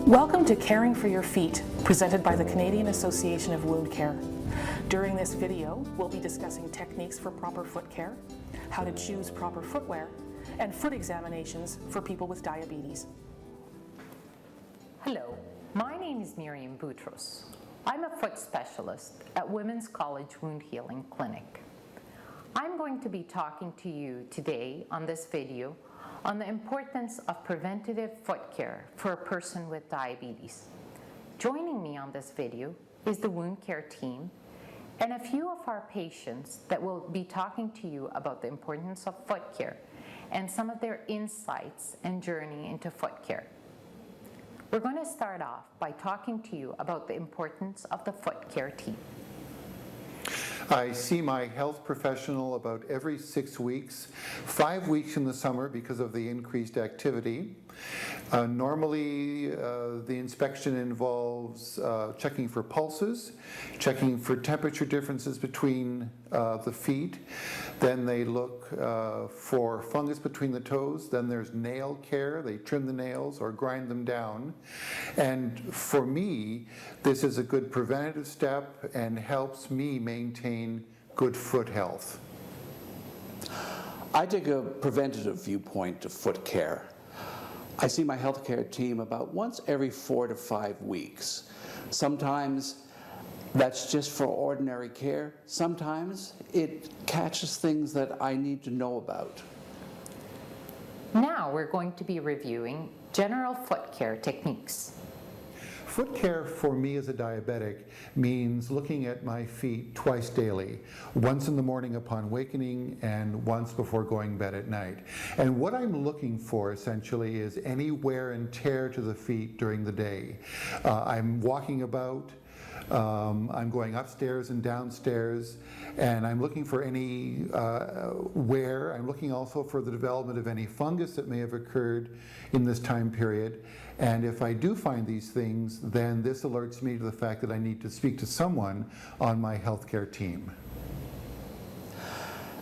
Welcome to Caring for Your Feet, presented by the Canadian Association of Wound Care. During this video, we'll be discussing techniques for proper foot care, how to choose proper footwear, and foot examinations for people with diabetes. Hello, my name is Miriam Boutros. I'm a foot specialist at Women's College Wound Healing Clinic. I'm going to be talking to you today on this video on the importance of preventative foot care for a person with diabetes. Joining me on this video is the wound care team and a few of our patients that will be talking to you about the importance of foot care and some of their insights and journey into foot care. We're going to start off by talking to you about the importance of the foot care team. I see my health professional about every 6 weeks, 5 weeks in the summer because of the increased activity. Normally, the inspection involves checking for pulses, checking for temperature differences between the feet. Then they look for fungus between the toes. Then there's nail care. They trim the nails or grind them down. And for me, this is a good preventative step and helps me maintain good foot health. I take a preventative viewpoint to foot care. I see my healthcare team about once every 4 to 5 weeks. Sometimes that's just for ordinary care. Sometimes it catches things that I need to know about. Now we're going to be reviewing general foot care techniques. Foot care for me as a diabetic means looking at my feet twice daily, once in the morning upon awakening and once before going to bed at night. And what I'm looking for essentially is any wear and tear to the feet during the day. I'm walking about, I'm going upstairs and downstairs, and I'm looking for any wear. I'm looking also for the development of any fungus that may have occurred in this time period. And if I do find these things, then this alerts me to the fact that I need to speak to someone on my healthcare team.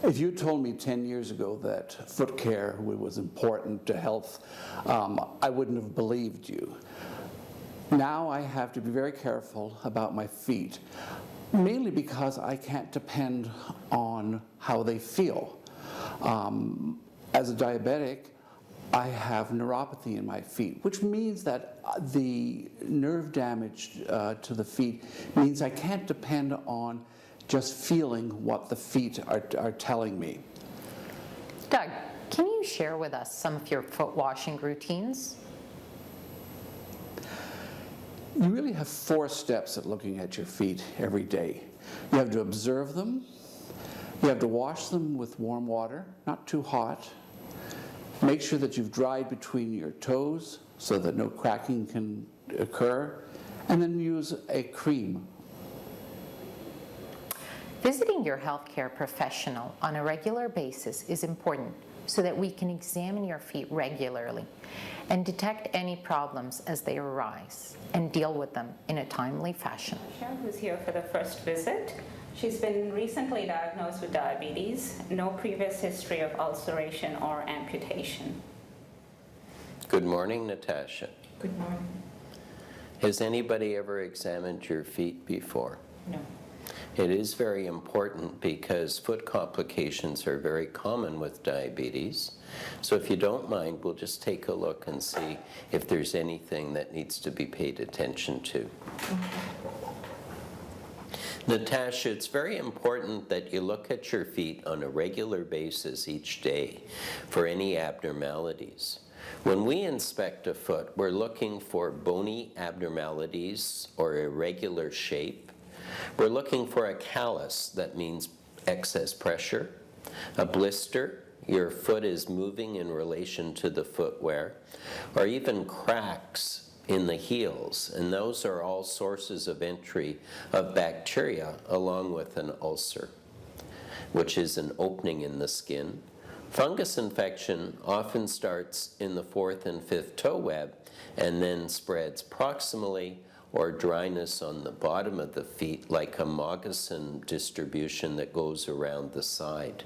If you told me 10 years ago that foot care was important to health, I wouldn't have believed you. Now I have to be very careful about my feet, mainly because I can't depend on how they feel. As a diabetic, I have neuropathy in my feet, which means that the nerve damage to the feet means I can't depend on just feeling what the feet are telling me. Doug, can you share with us some of your foot washing routines? You really have 4 steps at looking at your feet every day. You have to observe them, you have to wash them with warm water, not too hot. Make sure that you've dried between your toes so that no cracking can occur, and then use a cream. Visiting your healthcare professional on a regular basis is important so that we can examine your feet regularly and detect any problems as they arise and deal with them in a timely fashion. Who's here for the first visit. She's been recently diagnosed with diabetes, no previous history of ulceration or amputation. Good morning, Natasha. Good morning. Has anybody ever examined your feet before? No. It is very important because foot complications are very common with diabetes. So if you don't mind, we'll just take a look and see if there's anything that needs to be paid attention to. Natasha, it's very important that you look at your feet on a regular basis each day for any abnormalities. When we inspect a foot, we're looking for bony abnormalities or irregular shape. We're looking for a callus, that means excess pressure, a blister, your foot is moving in relation to the footwear, or even cracks in the heels, and those are all sources of entry of bacteria along with an ulcer, which is an opening in the skin. Fungus infection often starts in the 4th and 5th toe web and then spreads proximally, or dryness on the bottom of the feet like a moccasin distribution that goes around the side.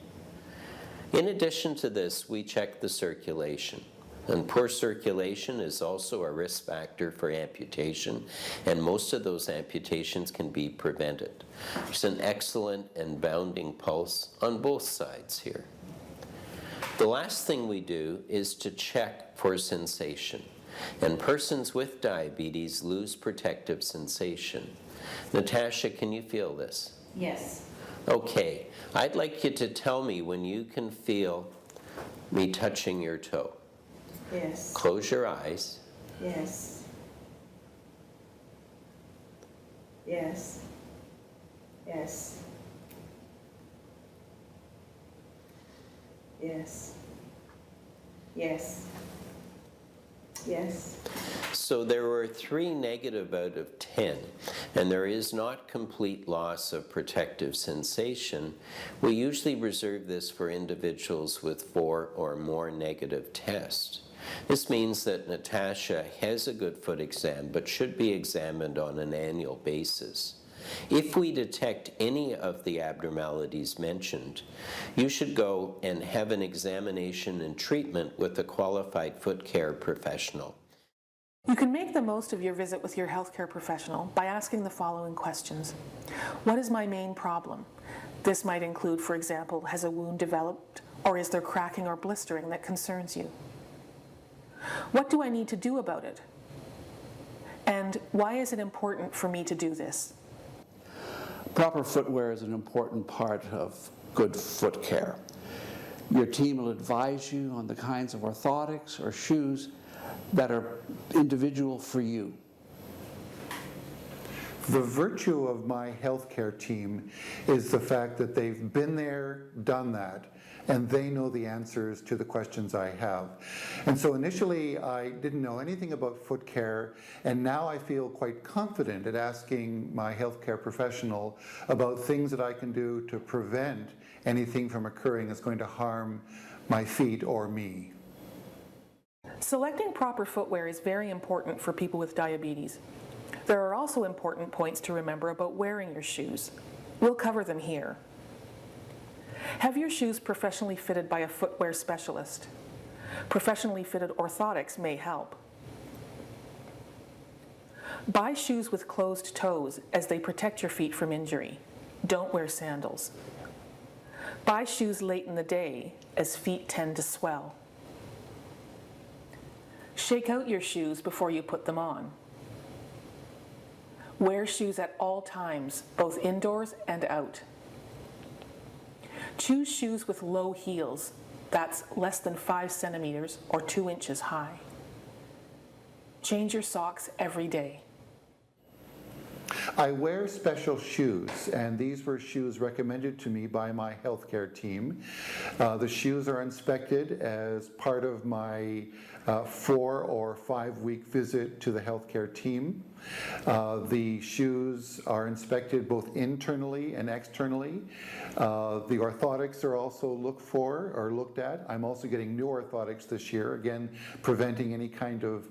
In addition to this, we check the circulation. And poor circulation is also a risk factor for amputation, and most of those amputations can be prevented. There's an excellent and bounding pulse on both sides here. The last thing we do is to check for sensation, and persons with diabetes lose protective sensation. Natasha, can you feel this? Yes. Okay, I'd like you to tell me when you can feel me touching your toe. Yes. Close your eyes. Yes. Yes. Yes. Yes. Yes. Yes. So there were 3 negative out of 10, and there is not complete loss of protective sensation. We usually reserve this for individuals with 4 or more negative tests. This means that Natasha has a good foot exam, but should be examined on an annual basis. If we detect any of the abnormalities mentioned, you should go and have an examination and treatment with a qualified foot care professional. You can make the most of your visit with your healthcare professional by asking the following questions. What is my main problem? This might include, for example, has a wound developed, or is there cracking or blistering that concerns you? What do I need to do about it? And why is it important for me to do this? Proper footwear is an important part of good foot care. Your team will advise you on the kinds of orthotics or shoes that are individual for you. The virtue of my healthcare team is the fact that they've been there, done that, and they know the answers to the questions I have. And so initially I didn't know anything about foot care, and now I feel quite confident at asking my healthcare professional about things that I can do to prevent anything from occurring that's going to harm my feet or me. Selecting proper footwear is very important for people with diabetes. There are also important points to remember about wearing your shoes. We'll cover them here. Have your shoes professionally fitted by a footwear specialist. Professionally fitted orthotics may help. Buy shoes with closed toes as they protect your feet from injury. Don't wear sandals. Buy shoes late in the day as feet tend to swell. Shake out your shoes before you put them on. Wear shoes at all times, both indoors and out. Choose shoes with low heels, that's less than 5 centimeters or 2 inches high. Change your socks every day. I wear special shoes, and these were shoes recommended to me by my healthcare team. The shoes are inspected as part of my 4 or 5 week visit to the healthcare team. The shoes are inspected both internally and externally. The orthotics are also looked at. I'm also getting new orthotics this year, again preventing any kind of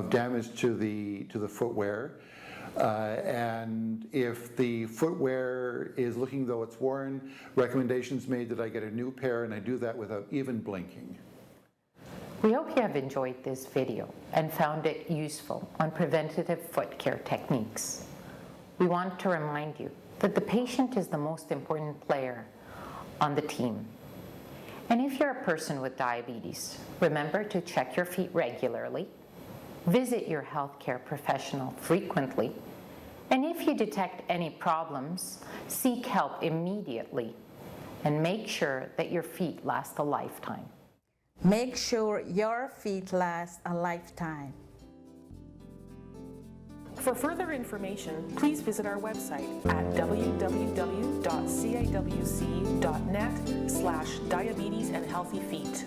damage to the footwear. And if the footwear is looking though it's worn, recommendations made that I get a new pair, and I do that without even blinking. We hope you have enjoyed this video and found it useful on preventative foot care techniques. We want to remind you that the patient is the most important player on the team. And if you're a person with diabetes, remember to check your feet regularly, visit your healthcare professional frequently, and if you detect any problems, seek help immediately and make sure that your feet last a lifetime. Make sure your feet last a lifetime. For further information, please visit our website at www.ciwc.net/diabetes and healthy feet.